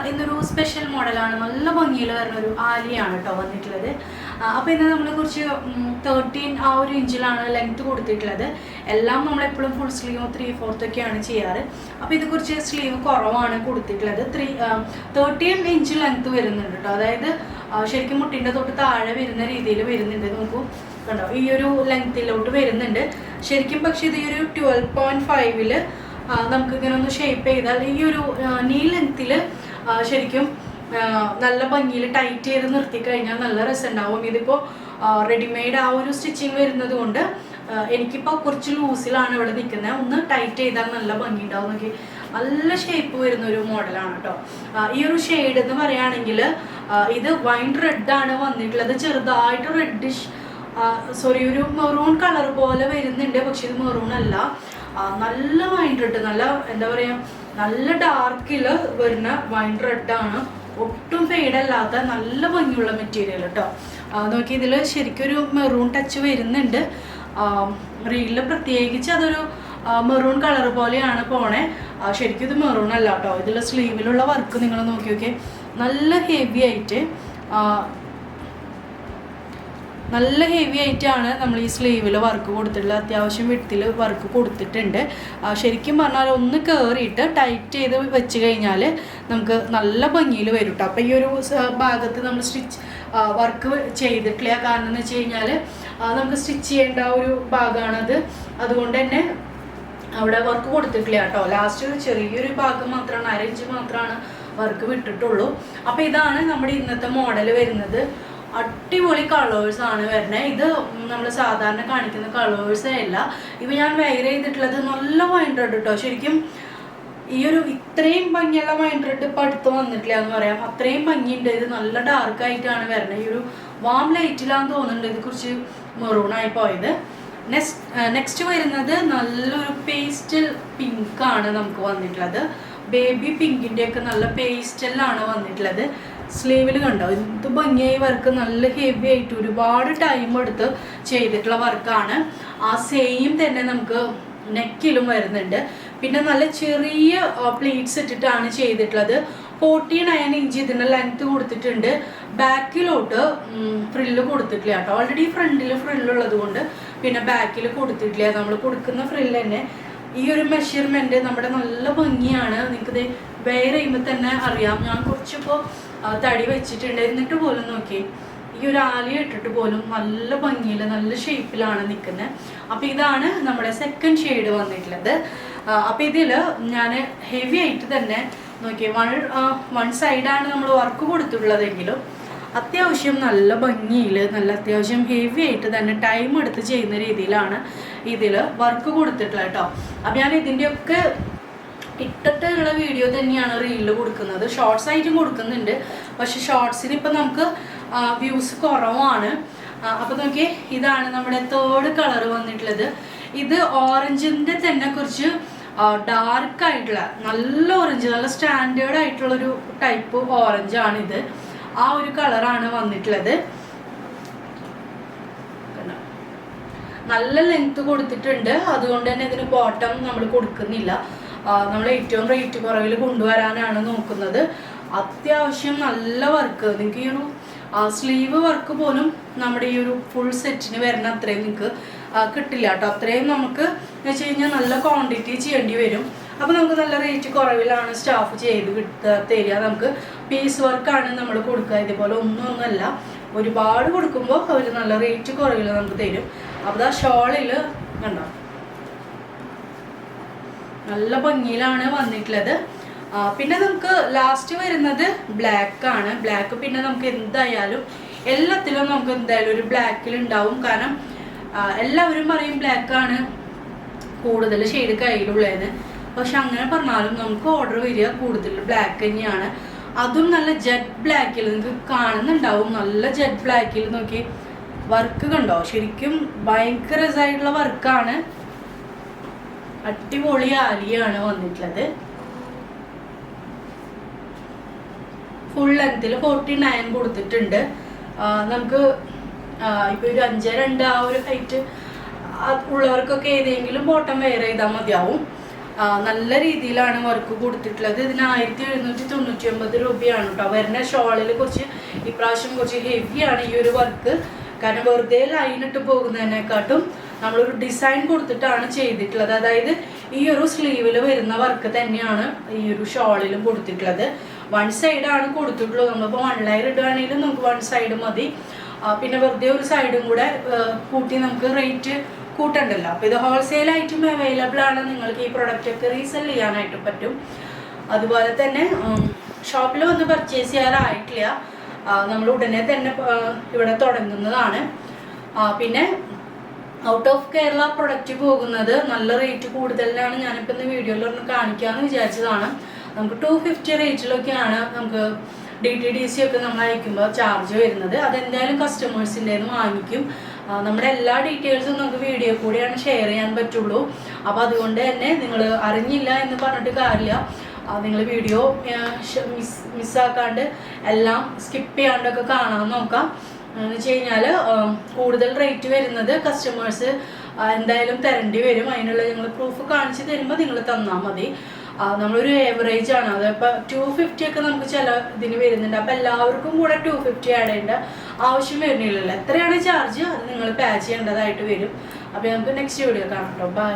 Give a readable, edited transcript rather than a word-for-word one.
ഇന്നൊരു സ്പെഷ്യൽ മോഡലാണ്, നല്ല ഭംഗിയിൽ വരുന്ന ഒരു ആലിയാണ് കേട്ടോ വന്നിട്ടുള്ളത്. അപ്പോൾ ഇന്ന് നമ്മൾ കുറച്ച് 13 ആ ഒരു ഇഞ്ചിലാണ് ലെങ്ത് കൊടുത്തിട്ടുള്ളത്. എല്ലാം നമ്മളെപ്പോഴും ഫുൾ സ്ലീവ് 3/4 ഒക്കെയാണ് ചെയ്യാറ്. അപ്പോൾ ഇത് കുറച്ച് സ്ലീവ് കുറവാണ് കൊടുത്തിട്ടുള്ളത്. 13 ഇഞ്ച് ലെങ്ത് വരുന്നുണ്ട് കേട്ടോ. അതായത് ശരിക്കും മുട്ടിൻ്റെ തൊട്ട് താഴെ വരുന്ന രീതിയിൽ വരുന്നുണ്ട്. നോക്കൂ കണ്ടോ, ഈ ഒരു ലെങ്ത്തിലോട്ട് വരുന്നുണ്ട് ശരിക്കും. പക്ഷെ ഇത് ഈ ഒരു 12.5 നമുക്ക് ഇങ്ങനെ ഒന്ന് ഷേപ്പ് ചെയ്താൽ ഈ ഒരു നീ ലെങ്ത്തിൽ ശരിക്കും നല്ല ഭംഗിയിൽ ടൈറ്റ് ചെയ്ത് നിർത്തി കഴിഞ്ഞാൽ നല്ല രസമുണ്ടാവും. ഇതിപ്പോൾ റെഡിമെയ്ഡ് ആ ഒരു സ്റ്റിച്ചിങ് വരുന്നത് കൊണ്ട് എനിക്കിപ്പോൾ കുറച്ച് ലൂസിലാണ് ഇവിടെ നിൽക്കുന്നത്. ഒന്ന് ടൈറ്റ് ചെയ്താൽ നല്ല ഭംഗി ഉണ്ടാവും. നോക്കി നല്ല ഷേപ്പ് വരുന്ന ഒരു മോഡലാണ് കേട്ടോ. ഈ ഒരു ഷെയ്ഡ് എന്ന് പറയുകയാണെങ്കിൽ ഇത് വൈൻ റെഡാണ് വന്നിട്ടുള്ളത്. ചെറുതായിട്ട് റെഡിഷ് സോറി ഒരു മെറൂൺ കളർ പോലെ വരുന്നുണ്ട്. പക്ഷെ ഇത് മെറൂൺ അല്ല, നല്ല വൈൻ റെഡ്, നല്ല എന്താ പറയുക, നല്ല ഡാർക്കിൽ വരുന്ന വൈൻ റെഡാണ്. ഒട്ടും ഫെയ്ഡല്ലാത്ത നല്ല ഭംഗിയുള്ള മെറ്റീരിയൽ കേട്ടോ. നോക്കി ഇതിൽ ശരിക്കും ഒരു മെറൂൺ ടച്ച് വരുന്നുണ്ട്. റീലിൽ പ്രത്യേകിച്ച് അതൊരു മെറൂൺ കളർ പോലെയാണ് പോണേ. ശരിക്കും ഇത് മെറൂൺ അല്ല കേട്ടോ. ഇതിൽ സ്ലീവിലുള്ള വർക്ക് നിങ്ങൾ നോക്കി നോക്കിയേ, നല്ല ഹെവി ആയിട്ടാണ് നമ്മൾ ഈ സ്ലീവിൽ വർക്ക് കൊടുത്തിട്ടുള്ളത്. അത്യാവശ്യം വിട്ടിൽ വർക്ക് കൊടുത്തിട്ടുണ്ട്. ശരിക്കും പറഞ്ഞാൽ ഒന്ന് കയറിയിട്ട് ടൈറ്റ് ചെയ്ത് വെച്ച് കഴിഞ്ഞാൽ നമുക്ക് നല്ല ഭംഗിയിൽ വരും കേട്ടോ. അപ്പോൾ ഈ ഒരു ഭാഗത്ത് നമ്മൾ വർക്ക് ചെയ്തിട്ടില്ല. കാരണം എന്ന് വെച്ച് കഴിഞ്ഞാൽ നമുക്ക് സ്റ്റിച്ച് ചെയ്യേണ്ട ഒരു ഭാഗമാണത്. അതുകൊണ്ട് തന്നെ അവിടെ വർക്ക് കൊടുത്തിട്ടില്ല കേട്ടോ. ലാസ്റ്റ് ചെറിയൊരു ഭാഗം മാത്രമാണ്, 1/2 ഇഞ്ച് മാത്രമാണ് വർക്ക് വിട്ടിട്ടുള്ളൂ. അപ്പോൾ ഇതാണ് നമ്മുടെ ഇന്നത്തെ മോഡൽ വരുന്നത്. അടിപൊളി കളേഴ്സാണ് വരുന്നത്. ഇത് നമ്മൾ സാധാരണ കാണിക്കുന്ന കളേഴ്സേ അല്ല. ഇപ്പം ഞാൻ വെയർ ചെയ്തിട്ടുള്ളത് നല്ല വൈൻ റെഡ് കേട്ടോ. ശരിക്കും ഈ ഒരു ഇത്രയും ഭംഗിയുള്ള വൈൻ റെഡ് ഇപ്പം അടുത്ത് വന്നിട്ടില്ല എന്ന് പറയാം. അത്രയും ഭംഗിയുണ്ട്. ഇത് നല്ല ഡാർക്കായിട്ടാണ് വരുന്നത്. ഈ ഒരു വാം ലൈറ്റിലാന്ന് തോന്നുന്നുണ്ട് ഇത് കുറച്ച് മെറൂണായി പോയത്. നെക്സ്റ്റ് വരുന്നത് നല്ലൊരു പേസ്റ്റൽ പിങ്കാണ് നമുക്ക് വന്നിട്ടുള്ളത്. ബേബി പിങ്കിൻ്റെയൊക്കെ നല്ല പേസ്റ്റലാണ് വന്നിട്ടുള്ളത്. സ്ലീവിൽ കണ്ടോ എന്ത് ഭംഗിയായി വർക്ക്, നല്ല ഹെവി ആയിട്ട് ഒരുപാട് ടൈം എടുത്ത് ചെയ്തിട്ടുള്ള വർക്കാണ്. ആ സെയിം തന്നെ നമുക്ക് നെക്കിലും വരുന്നുണ്ട്. പിന്നെ നല്ല ചെറിയ പ്ലീറ്റ്സ് ഇട്ടിട്ടാണ് ചെയ്തിട്ടുള്ളത്. 49 ഇഞ്ച് ഇതിൻ്റെ ലെങ്ത് കൊടുത്തിട്ടുണ്ട്. ബാക്കിലോട്ട് ഫ്രില്ല് കൊടുത്തിട്ടില്ല കേട്ടോ. ഓൾറെഡി ഫ്രണ്ടിൽ ഫ്രില്ലുള്ളത് കൊണ്ട് പിന്നെ ബാക്കിൽ കൊടുത്തിട്ടില്ല. നമ്മൾ കൊടുക്കുന്ന ഫ്രില്ല് തന്നെ ഈ ഒരു മെഷർമെൻറ്റ് നമ്മുടെ നല്ല ഭംഗിയാണ്. നിങ്ങൾക്കിത് വെയർ ചെയ്യുമ്പോൾ തന്നെ അറിയാം. ഞാൻ കുറച്ചിപ്പോൾ തടി വെച്ചിട്ടുണ്ട്, എന്നിട്ട് പോലും നോക്കി ഈ ഒരു ആലി ഇട്ടിട്ട് പോലും നല്ല ഭംഗിയിൽ നല്ല ഷേപ്പിലാണ് നിൽക്കുന്നത്. അപ്പോൾ ഇതാണ് നമ്മുടെ സെക്കൻഡ് ഷെയ്ഡ് വന്നിട്ടുള്ളത്. അപ്പോൾ ഇതിൽ ഞാൻ ഹെവി ആയിട്ട് തന്നെ നോക്കി വൺ സൈഡാണ് നമ്മൾ വർക്ക് കൊടുത്തിട്ടുള്ളതെങ്കിലും അത്യാവശ്യം നല്ല ഭംഗിയിൽ നല്ല അത്യാവശ്യം ഹെവി ആയിട്ട് തന്നെ ടൈം എടുത്ത് ചെയ്യുന്ന രീതിയിലാണ് ഇതിൽ വർക്ക് കൊടുത്തിട്ടുള്ളത് കേട്ടോ. അപ്പോൾ ഞാൻ ഇതിൻ്റെയൊക്കെ ഇട്ടിട്ടുള്ള വീഡിയോ തന്നെയാണ് റീലിൽ കൊടുക്കുന്നത്. ഷോർട്സ് ആയിട്ടും കൊടുക്കുന്നുണ്ട്. പക്ഷെ ഷോർട്സിന് ഇപ്പം നമുക്ക് വ്യൂസ് കുറവാണ്. അപ്പോൾ നോക്കി ഇതാണ് നമ്മുടെ തേർഡ് കളർ വന്നിട്ടുള്ളത്. ഇത് ഓറഞ്ചിൻ്റെ തന്നെ കുറച്ച് ഡാർക്കായിട്ടുള്ള നല്ല ഓറഞ്ച്, നല്ല സ്റ്റാൻഡേർഡ് ആയിട്ടുള്ളൊരു ടൈപ്പ് ഓറഞ്ചാണിത്. ആ ഒരു കളറാണ് വന്നിട്ടുള്ളത്. നല്ല ലെങ്ത് കൊടുത്തിട്ടുണ്ട്. അതുകൊണ്ട് തന്നെ ഇതിന് ബോട്ടം നമ്മൾ കൊടുക്കുന്നില്ല. നമ്മൾ ഏറ്റവും റേറ്റ് കുറവിൽ കൊണ്ടുവരാനാണ് നോക്കുന്നത്. അത്യാവശ്യം നല്ല വർക്ക്, നിങ്ങൾക്ക് ഈ ഒരു സ്ലീവ് വർക്ക് പോലും നമ്മുടെ ഈ ഒരു ഫുൾ സെറ്റിന് വരുന്ന അത്രയും നിങ്ങൾക്ക് കിട്ടില്ല കേട്ടോ. അത്രയും നമുക്ക് എന്ന് വെച്ച് കഴിഞ്ഞാൽ നല്ല ക്വാണ്ടിറ്റി ചെയ്യേണ്ടി വരും. അപ്പോൾ നമുക്ക് നല്ല റേറ്റ് കുറവിലാണ് സ്റ്റാഫ് ചെയ്ത് തരിക. നമുക്ക് പീസ് വർക്കാണ് നമ്മൾ കൊടുക്കുക. ഇതുപോലെ ഒന്നല്ല, ഒരുപാട് കൊടുക്കുമ്പോൾ അവർ നല്ല റേറ്റ് കുറവിൽ നമുക്ക് തരും. അപ്പോൾ ആ ഷോളിൽ കണ്ടോ നല്ല ഭംഗിയിലാണ് വന്നിട്ടുള്ളത്. പിന്നെ നമുക്ക് ലാസ്റ്റ് വരുന്നത് ബ്ലാക്ക് ആണ്. ബ്ലാക്ക് പിന്നെ നമുക്ക് എന്തായാലും എല്ലാത്തിലും നമുക്ക് എന്തായാലും ഒരു ബ്ലാക്കിൽ ഉണ്ടാവും. കാരണം എല്ലാവരും പറയും ബ്ലാക്കാണ് കൂടുതൽ ഷെയ്ഡ് കയ്യിലുള്ളതെന്ന്. പക്ഷെ അങ്ങനെ പറഞ്ഞാലും നമുക്ക് ഓർഡർ വരിക കൂടുതൽ ബ്ലാക്ക് തന്നെയാണ്. അതും നല്ല ജെറ്റ് ബ്ലാക്കിൽ നിങ്ങൾക്ക് കാണുന്നുണ്ടാവും. നല്ല ജെറ്റ് ബ്ലാക്കിൽ നോക്കി വർക്ക് കണ്ടോ, ശരിക്കും ഭയങ്കര രസമായിട്ടുള്ള വർക്കാണ്. അടിപൊളി ആലിയാണ് വന്നിട്ടുള്ളത്. ഫുൾ ലെങ്ത്തിൽ 49 കൊടുത്തിട്ടുണ്ട്. നമുക്ക് ഇപ്പോൾ ഒരു 5'2" ആ ഒരു ഹൈറ്റ് ഉള്ളവർക്കൊക്കെ ഏതെങ്കിലും ബോട്ടം വെയർ ചെയ്താൽ മതിയാവും. നല്ല രീതിയിലാണ് വർക്ക് കൊടുത്തിട്ടുള്ളത്. ഇതിന് 1799 രൂപയാണ് കേട്ടോ. വരുന്ന ഷോളിൽ കുറച്ച് ഇപ്രാവശ്യം കുറച്ച് ഹെവിയാണ് ഈ ഒരു വർക്ക്. കാരണം വെറുതെ ലൈനിട്ട് പോകുന്നതിനെക്കാട്ടും നമ്മളൊരു ഡിസൈൻ കൊടുത്തിട്ടാണ് ചെയ്തിട്ടുള്ളത്. അതായത് ഈ ഒരു സ്ലീവിൽ വരുന്ന വർക്ക് തന്നെയാണ് ഈ ഒരു ഷോളിലും കൊടുത്തിട്ടുള്ളത്. 1 സൈഡാണ് കൊടുത്തിട്ടുള്ളത്. നമ്മളിപ്പോൾ 1 ലെയർ ഇടുകയാണെങ്കിലും നമുക്ക് 1 സൈഡ് മതി. പിന്നെ വെറുതെ ഒരു സൈഡും കൂടെ കൂട്ടി നമുക്ക് റേറ്റ് കൂട്ടണ്ടല്ലോ. അപ്പോൾ ഇത് ഹോൾസെയിലായിട്ടും അവൈലബിൾ ആണ്. നിങ്ങൾക്ക് ഈ പ്രൊഡക്റ്റ് ഒക്കെ റീസെൽ ചെയ്യാനായിട്ട് പറ്റും. അതുപോലെ തന്നെ ഷോപ്പിൽ വന്ന് പർച്ചേസ് ചെയ്യാറായിട്ടില്ല, നമ്മൾ ഉടനെ തന്നെ ഇവിടെ തുടങ്ങുന്നതാണ്. പിന്നെ ഔട്ട് ഓഫ് കേരള പ്രൊഡക്റ്റ് പോകുന്നത് നല്ല റേറ്റ് കൂടുതലാണ്. ഞാനിപ്പോൾ ഇന്ന് വീഡിയോയിൽ ഒന്ന് കാണിക്കാമെന്ന് വിചാരിച്ചതാണ്. നമുക്ക് 250 റേറ്റിലൊക്കെയാണ് നമുക്ക് DTDC ഒക്കെ നമ്മൾ അയക്കുമ്പോൾ ചാർജ് വരുന്നത്. അതെന്തായാലും കസ്റ്റമേഴ്സിൻ്റെ നിന്ന് വാങ്ങിക്കും. നമ്മുടെ എല്ലാ ഡീറ്റെയിൽസും നമുക്ക് വീഡിയോ കൂടിയാണ് ഷെയർ ചെയ്യാൻ പറ്റുള്ളൂ. അപ്പോൾ അതുകൊണ്ട് തന്നെ നിങ്ങൾ അറിഞ്ഞില്ല എന്ന് പറഞ്ഞിട്ട് കാര്യമില്ല. നിങ്ങൾ വീഡിയോ മിസ്സാക്കാണ്ട് എല്ലാം സ്കിപ്പ് ചെയ്യാണ്ടൊക്കെ കാണാൻ നോക്കാം. എന്ന് വെച്ച് കഴിഞ്ഞാൽ കൂടുതൽ റേറ്റ് വരുന്നത് കസ്റ്റമേഴ്സ് എന്തായാലും തരേണ്ടി വരും. അതിനുള്ള ഞങ്ങൾ പ്രൂഫ് കാണിച്ച് തരുമ്പോൾ നിങ്ങൾ തന്നാൽ മതി. നമ്മളൊരു ഏവറേജ് ആണ്. അതിപ്പോൾ 250 ഒക്കെ നമുക്ക് ചില ഇതിന് വരുന്നുണ്ട്. അപ്പോൾ എല്ലാവർക്കും കൂടെ 250 ആഡ് ചെയ്യേണ്ട ആവശ്യം വരുന്നില്ലല്ലോ. എത്രയാണ് ചാർജ് അത് നിങ്ങൾ പേ ചെയ്യേണ്ടതായിട്ട് വരും. അപ്പോൾ നമുക്ക് നെക്സ്റ്റ് വീഡിയോ കാണാം കേട്ടോ. ബൈ.